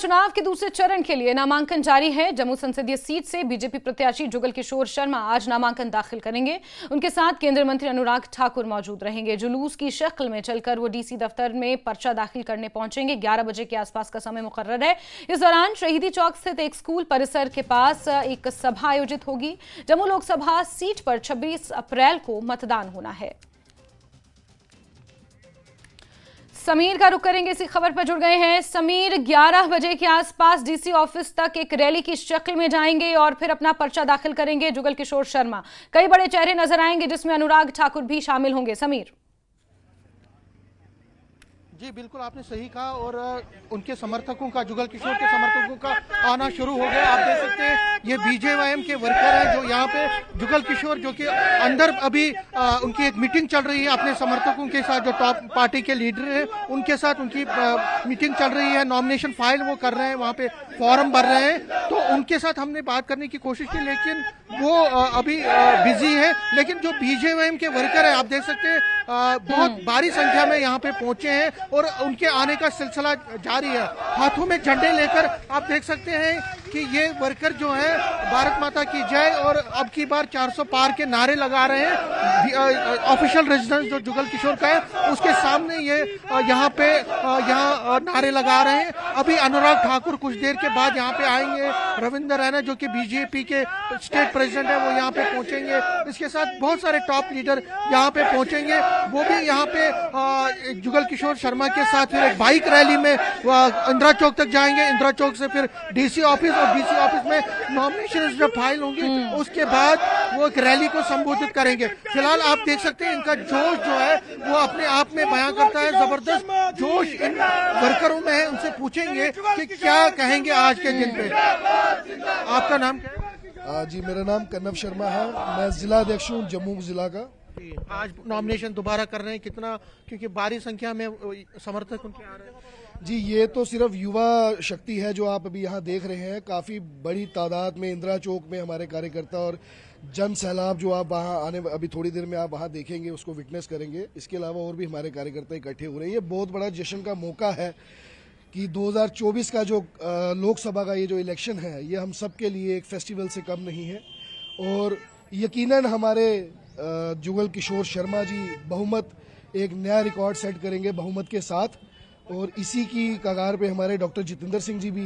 चुनाव के दूसरे चरण के लिए नामांकन जारी है। जम्मू संसदीय सीट से बीजेपी प्रत्याशी जुगल किशोर शर्मा आज नामांकन दाखिल करेंगे। उनके साथ केंद्रीय मंत्री अनुराग ठाकुर मौजूद रहेंगे। जुलूस की शक्ल में चलकर वो डीसी दफ्तर में पर्चा दाखिल करने पहुंचेंगे। 11 बजे के आसपास का समय मुकर्रर है। इस दौरान शहीदी चौक स्थित एक स्कूल परिसर के पास एक सभा आयोजित होगी। जम्मू लोकसभा सीट पर 26 अप्रैल को मतदान होना है। समीर का रुख करेंगे, इसी खबर पर जुड़ गए हैं। समीर, 11 बजे के आसपास डीसी ऑफिस तक एक रैली की शक्ल में जाएंगे और फिर अपना पर्चा दाखिल करेंगे जुगल किशोर शर्मा। कई बड़े चेहरे नजर आएंगे जिसमें अनुराग ठाकुर भी शामिल होंगे। समीर जी बिल्कुल, आपने सही कहा। और उनके समर्थकों का, जुगल किशोर के समर्थकों का आना शुरू हो गया। आप देख सकते हैं ये बीजेवाईएम के वर्कर हैं जो यहाँ पे जुगल किशोर, जो कि अंदर अभी उनकी एक मीटिंग चल रही है अपने समर्थकों के साथ, जो टॉप पार्टी के लीडर हैं उनके साथ उनकी मीटिंग चल रही है। नॉमिनेशन फाइल वो कर रहे हैं, वहाँ पे फॉर्म भर रहे हैं। तो उनके साथ हमने बात करने की कोशिश की, लेकिन वो अभी बिजी है। लेकिन जो बीजेवाईएम के वर्कर है, आप देख सकते हैं बहुत भारी संख्या में यहाँ पे पहुंचे हैं और उनके आने का सिलसिला जारी है। हाथों में झंडे लेकर आप देख सकते हैं कि ये वर्कर जो है भारत माता की जय और अब की बार 400 पार के नारे लगा रहे हैं। ऑफिशियल रेजिडेंस जो जुगल किशोर का है उसके सामने ये यहाँ नारे लगा रहे हैं। अभी अनुराग ठाकुर कुछ देर के बाद यहाँ पे आएंगे। रविंद्र रैना जो कि बीजेपी के स्टेट प्रेसिडेंट है वो यहाँ पे पहुंचेंगे। इसके साथ बहुत सारे टॉप लीडर यहाँ पे पहुंचेंगे। वो भी यहाँ पे जुगल किशोर शर्मा के साथ फिर एक बाइक रैली में इंदिरा चौक तक जाएंगे। इंदिरा चौक से फिर डीसी ऑफिस, और डीसी ऑफिस में नॉमिनेशन जब फाइल होंगी उसके बाद वो एक रैली को संबोधित करेंगे। फिलहाल आप देख सकते हैं इनका जोश जो है वो अपने आप में बयां करता है। जबरदस्त जोश इन वर्करों में है। उनसे पूछेंगे कि क्या कहेंगे आज के दिन पे। आपका नाम क्या है? जी, मेरा नाम कन्नव शर्मा है। मैं जिला अध्यक्ष हूँ जम्मू जिला का। आज नॉमिनेशन दोबारा कर रहे हैं, कितना, क्योंकि भारी संख्या में समर्थक उनके आ रहे हैं? जी, ये तो सिर्फ युवा शक्ति है जो आप अभी यहाँ देख रहे हैं। काफी बड़ी तादाद में इंदिरा चौक में हमारे कार्यकर्ता और जन सैलाब जो आप वहाँ आने अभी थोड़ी देर में आप वहाँ देखेंगे, उसको विटनेस करेंगे। इसके अलावा और भी हमारे कार्यकर्ता इकट्ठे हो रहे हैं। ये बहुत बड़ा जश्न का मौका है कि 2024 का जो लोकसभा का ये जो इलेक्शन है ये हम सब के लिए एक फेस्टिवल से कम नहीं है। और यकीनन हमारे जुगल किशोर शर्मा जी बहुमत, एक नया रिकॉर्ड सेट करेंगे बहुमत के साथ। और इसी की कगार पे हमारे डॉक्टर जितेंद्र सिंह जी भी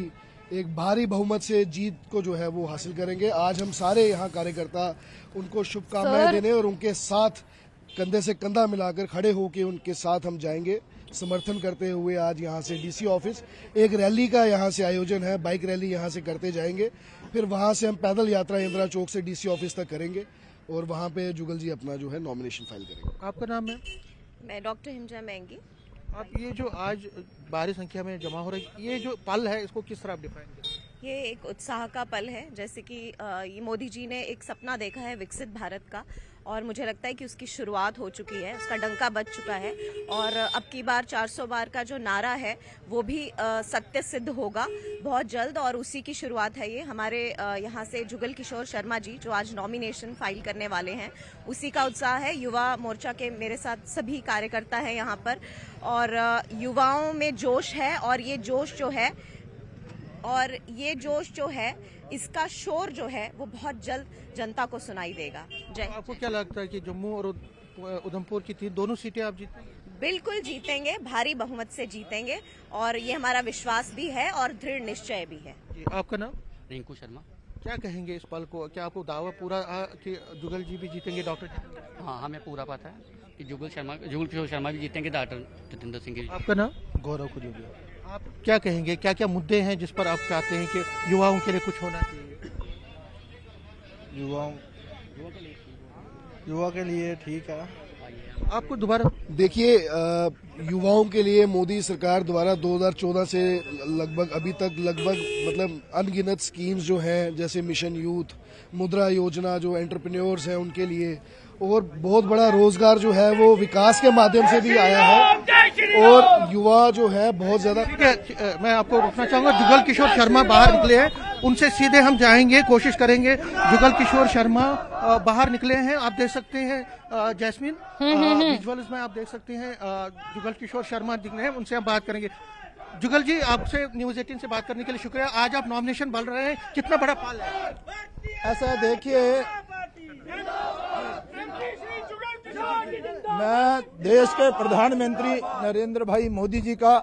एक भारी बहुमत से जीत को जो है वो हासिल करेंगे। आज हम सारे यहाँ कार्यकर्ता उनको शुभकामनाएं देने और उनके साथ कंधे से कंधा मिलाकर खड़े होकर उनके साथ हम जाएंगे समर्थन करते हुए। आज यहाँ से डीसी ऑफिस एक रैली का यहाँ से आयोजन है, बाइक रैली यहाँ से करते जाएंगे। फिर वहाँ से हम पैदल यात्रा इंदिरा चौक से डीसी ऑफिस तक करेंगे और वहाँ पे जुगल जी अपना जो है नॉमिनेशन फाइल करेंगे। आपका नाम है? मैं डॉक्टर हिमजा मैंगी। आप ये जो आज भारी संख्या में जमा हो रही, ये जो पल है इसको किस तरह डिफाइन करें? ये एक उत्साह का पल है। जैसे कि ये मोदी जी ने एक सपना देखा है विकसित भारत का, और मुझे लगता है कि उसकी शुरुआत हो चुकी है, उसका डंका बज चुका है। और अब की बार 400 बार का जो नारा है वो भी सत्य सिद्ध होगा बहुत जल्द, और उसी की शुरुआत है ये। हमारे यहाँ से जुगल किशोर शर्मा जी जो आज नॉमिनेशन फाइल करने वाले हैं, उसी का उत्साह है। युवा मोर्चा के मेरे साथ सभी कार्यकर्ता हैं यहाँ पर, और युवाओं में जोश है। और ये जोश जो है इसका शोर जो है वो बहुत जल्द जनता को सुनाई देगा। जय। आपको क्या लगता है कि जम्मू और उधमपुर की दोनों सीटें आप जीतेंगे? बिल्कुल जीतेंगे, भारी बहुमत से जीतेंगे, और ये हमारा विश्वास भी है और दृढ़ निश्चय भी है। जी, आपका नाम? रिंकू शर्मा। क्या कहेंगे इस पल को? क्या आपको दावा पूरा कि जुगल जी भी जीतेंगे? डॉक्टर? हाँ, हमें पूरा पता है कि जुगल किशोर शर्मा भी जीतेंगे, डॉक्टर जितेंद्र सिंह जी। आपका नाम? गौरव खुजूरिया। आप क्या कहेंगे, क्या क्या मुद्दे हैं जिस पर आप चाहते हैं कि युवाओं के लिए कुछ होना चाहिए? युवा के लिए ठीक है। आपको दोबारा देखिए, युवाओं के लिए मोदी सरकार द्वारा 2014 से लगभग अभी तक मतलब अनगिनत स्कीम्स जो हैं, जैसे मिशन यूथ, मुद्रा योजना जो एंटरप्रेन्योर्स हैं उनके लिए, और बहुत बड़ा रोजगार जो है वो विकास के माध्यम से भी आया है। और युवा जो है बहुत ज्यादा। मैं आपको रोकना चाहूंगा, जुगल किशोर शर्मा बाहर निकले हैं, उनसे सीधे हम जाएंगे, कोशिश करेंगे। जुगल किशोर शर्मा बाहर निकले हैं, आप देख सकते हैं जैस्मिन विजुअल्स में आप देख सकते हैं जुगल किशोर शर्मा दिख रहे हैं, उनसे हम बात करेंगे। जुगल जी, आपसे न्यूज़ 18 से बात करने के लिए शुक्रिया। आज आप नॉमिनेशन भर रहे हैं, कितना बड़ा पल है? ऐसा देखिए, मैं देश के प्रधानमंत्री नरेंद्र भाई मोदी जी का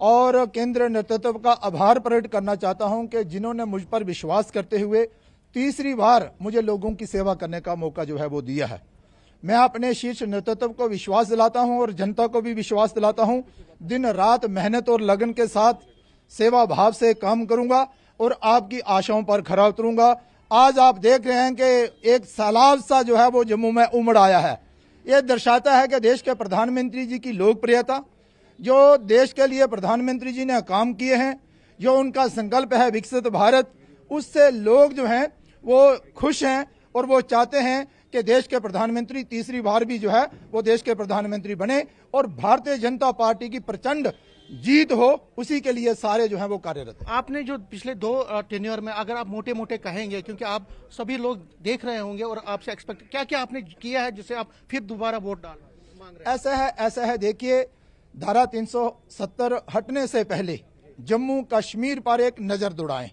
और केंद्र नेतृत्व का आभार प्रकट करना चाहता हूं कि जिन्होंने मुझ पर विश्वास करते हुए तीसरी बार मुझे लोगों की सेवा करने का मौका जो है वो दिया है। मैं अपने शीर्ष नेतृत्व को विश्वास दिलाता हूं और जनता को भी विश्वास दिलाता हूं, दिन रात मेहनत और लगन के साथ सेवा भाव से काम करूंगा और आपकी आशाओं पर खरा उतरूंगा। आज आप देख रहे हैं कि एक सैलाब सा जो है वो जम्मू में उमड़ आया है। यह दर्शाता है कि देश के प्रधानमंत्री जी की लोकप्रियता, जो देश के लिए प्रधानमंत्री जी ने काम किए हैं, जो उनका संकल्प है विकसित भारत, उससे लोग जो हैं वो खुश हैं और वो चाहते हैं कि देश के प्रधानमंत्री तीसरी बार भी जो है वो देश के प्रधानमंत्री बने और भारतीय जनता पार्टी की प्रचंड जीत हो, उसी के लिए सारे जो है वो कार्यरत हैं। आपने जो पिछले 2 टेन्योर में, अगर आप मोटे मोटे कहेंगे, क्योंकि आप सभी लोग देख रहे होंगे और आपसे एक्सपेक्ट, क्या क्या आपने किया है जिससे आप फिर दोबारा वोट मांग रहे हैं? ऐसा है देखिए, धारा 370 हटने से पहले जम्मू कश्मीर पर एक नजर दौड़ाएं।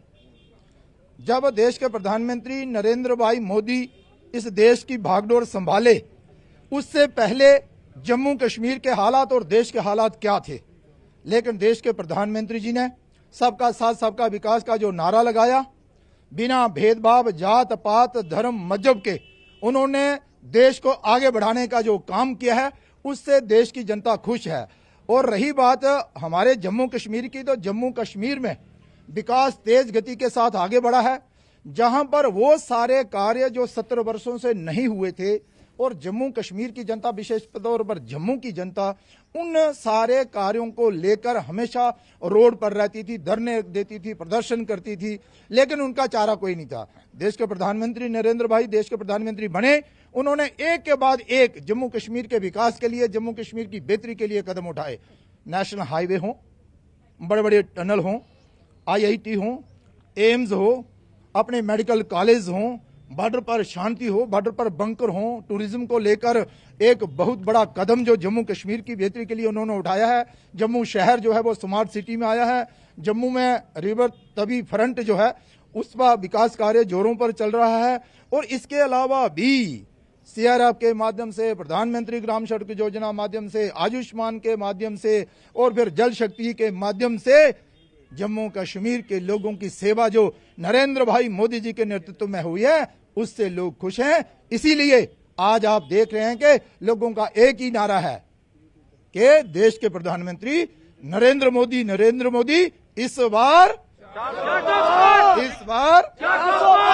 जब देश के प्रधानमंत्री नरेंद्र भाई मोदी इस देश की भागडोर संभाले, उससे पहले जम्मू कश्मीर के हालात और देश के हालात क्या थे। लेकिन देश के प्रधानमंत्री जी ने सबका साथ सबका विकास का जो नारा लगाया, बिना भेदभाव जात पात धर्म मजहब के उन्होंने देश को आगे बढ़ाने का जो काम किया है, उससे देश की जनता खुश है। और रही बात हमारे जम्मू कश्मीर की, तो जम्मू कश्मीर में विकास तेज गति के साथ आगे बढ़ा है, जहां पर वो सारे कार्य जो 70 वर्षों से नहीं हुए थे और जम्मू कश्मीर की जनता, विशेष तौर पर जम्मू की जनता, उन सारे कार्यों को लेकर हमेशा रोड पर रहती थी, धरने देती थी, प्रदर्शन करती थी, लेकिन उनका चारा कोई नहीं था। देश के प्रधानमंत्री नरेंद्र भाई देश के प्रधानमंत्री बने, उन्होंने एक के बाद एक जम्मू कश्मीर के विकास के लिए, जम्मू कश्मीर की बेहतरी के लिए कदम उठाए। नेशनल हाईवे हो, बड़े बड़े टनल हो, IIT हो, एम्स हो, अपने मेडिकल कॉलेज हो, बॉर्डर पर शांति हो, बॉर्डर पर बंकर हो, टूरिज्म को लेकर एक बहुत बड़ा कदम जो जम्मू कश्मीर की बेहतरी के लिए उन्होंने उठाया है। जम्मू शहर जो है वो स्मार्ट सिटी में आया है। जम्मू में रिवर तवी फ्रंट जो है उसका विकास कार्य जोरों पर चल रहा है। और इसके अलावा भी CRF के माध्यम से, प्रधानमंत्री ग्राम सड़क योजना माध्यम से, आयुष्मान के माध्यम से और फिर जल शक्ति के माध्यम से जम्मू कश्मीर के लोगों की सेवा जो नरेंद्र भाई मोदी जी के नेतृत्व में हुई है, उससे लोग खुश हैं। इसीलिए आज आप देख रहे हैं कि लोगों का एक ही नारा है कि देश के प्रधानमंत्री नरेंद्र मोदी इस बार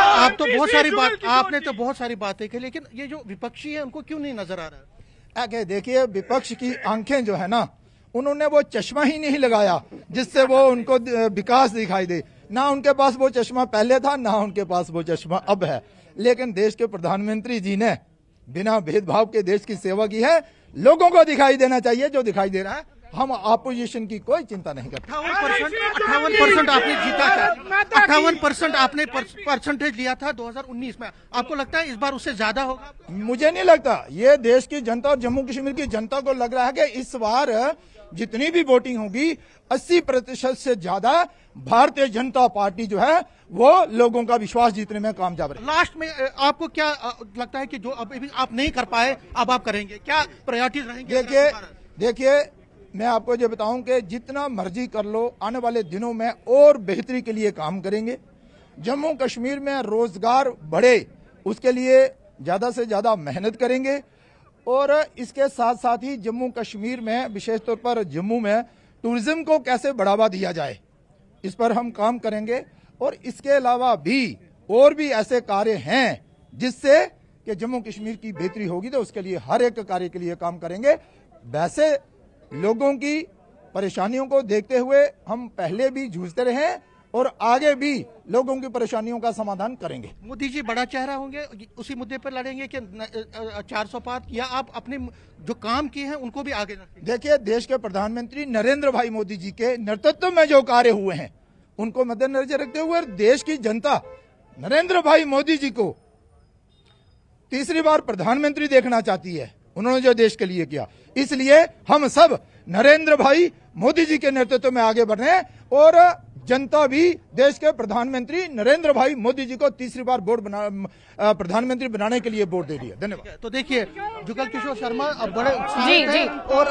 आप तो बहुत सारी बात, आपने तो बहुत सारी बातें की, लेकिन ये जो विपक्षी है उनको क्यों नहीं नजर आ रहा है? देखिए, विपक्ष की आंखें जो है ना, उन्होंने वो चश्मा ही नहीं लगाया जिससे वो उनको विकास दिखाई दे। ना उनके पास वो चश्मा पहले था, ना उनके पास वो चश्मा अब है। लेकिन देश के प्रधानमंत्री जी ने बिना भेदभाव के देश की सेवा की है। लोगों को दिखाई देना चाहिए जो दिखाई दे रहा है। हम अपोजिशन की कोई चिंता नहीं करते। 58% आपने जीता था, 58% आपने परसेंटेज लिया था 2019 में। आपको लगता है इस बार उससे ज्यादा होगा? मुझे नहीं लगता। ये देश की जनता और जम्मू कश्मीर की जनता को लग रहा है कि इस बार जितनी भी वोटिंग होगी 80% से ज्यादा भारतीय जनता पार्टी जो है वो लोगों का विश्वास जीतने में कामयाब रहे। लास्ट में आपको क्या लगता है कि जो अभी आप नहीं कर पाए अब आप करेंगे, क्या प्रायोरिटीज रहेंगे? देखिए, मैं आपको ये बताऊं कि जितना मर्जी कर लो, आने वाले दिनों में और बेहतरी के लिए काम करेंगे। जम्मू कश्मीर में रोजगार बढ़े, उसके लिए ज्यादा से ज्यादा मेहनत करेंगे। और इसके साथ साथ ही जम्मू कश्मीर में, विशेष तौर पर जम्मू में टूरिज्म को कैसे बढ़ावा दिया जाए, इस पर हम काम करेंगे। और इसके अलावा भी और भी ऐसे कार्य हैं जिससे कि जम्मू कश्मीर की बेहतरी होगी, तो उसके लिए हर एक कार्य के लिए काम करेंगे। वैसे लोगों की परेशानियों को देखते हुए हम पहले भी जूझते रहे और आगे भी लोगों की परेशानियों का समाधान करेंगे। मोदी जी बड़ा चेहरा होंगे, उसी मुद्दे पर लड़ेंगे कि 400 पार, या आप अपने जो काम किए हैं उनको भी आगे रखेंगे? देखिए, देश के प्रधानमंत्री नरेंद्र भाई मोदी जी के नेतृत्व में जो कार्य हुए हैं उनको मद्देनजर रखते हुए देश की जनता नरेंद्र भाई मोदी जी को तीसरी बार प्रधानमंत्री देखना चाहती है। उन्होंने जो देश के लिए किया, इसलिए हम सब नरेंद्र भाई मोदी जी के नेतृत्व में आगे बढ़ रहे हैं और जनता भी देश के प्रधानमंत्री नरेंद्र भाई मोदी जी को तीसरी बार प्रधानमंत्री बनाने के लिए वोट दे रही है। धन्यवाद। तो देखिए जुगल किशोर शर्मा अब बड़े उत्साहित हैं और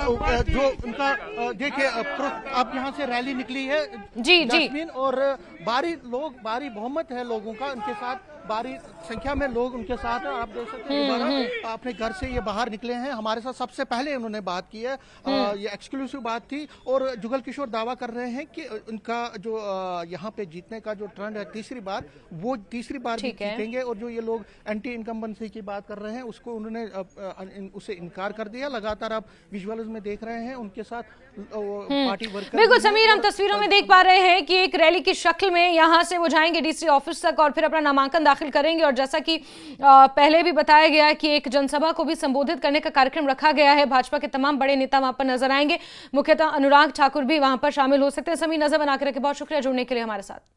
जो उनका देखिए अब यहाँ से रैली निकली है जी और भारी बहुमत है लोगों का उनके साथ, भारी संख्या में लोग उनके साथ हैं। आप देख सकते हैं अपने घर से ये बाहर निकले हैं, हमारे साथ सबसे पहले उन्होंने बात की है। ये एक्सक्लूसिव बात थी और जुगल किशोर दावा कर रहे हैं कि उनका जो यहाँ पे जीतने का जो ट्रेंड है तीसरी बार भी जीतेंगे और जो ये लोग एंटी इनकम्बेंसी की बात कर रहे हैं उसको उन्होंने उसे इनकार कर दिया। लगातार आप विजुअल्स में देख रहे हैं उनके साथ पार्टी वर्कर। बिल्कुल समीर, हम तस्वीरों में देख पा रहे हैं कि एक रैली की शक्ल में यहाँ से वो जाएंगे डीसी ऑफिस तक और फिर अपना नामांकन दाखिल करेंगे। और जैसा कि पहले भी बताया गया कि एक जनसभा को भी संबोधित करने का कार्यक्रम रखा गया है। भाजपा के तमाम बड़े नेता वहां पर नजर आएंगे, मुख्यतः अनुराग ठाकुर भी वहां पर शामिल हो सकते हैं। समीर, नजर बना के रखें। बहुत शुक्रिया जुड़ने के लिए हमारे साथ।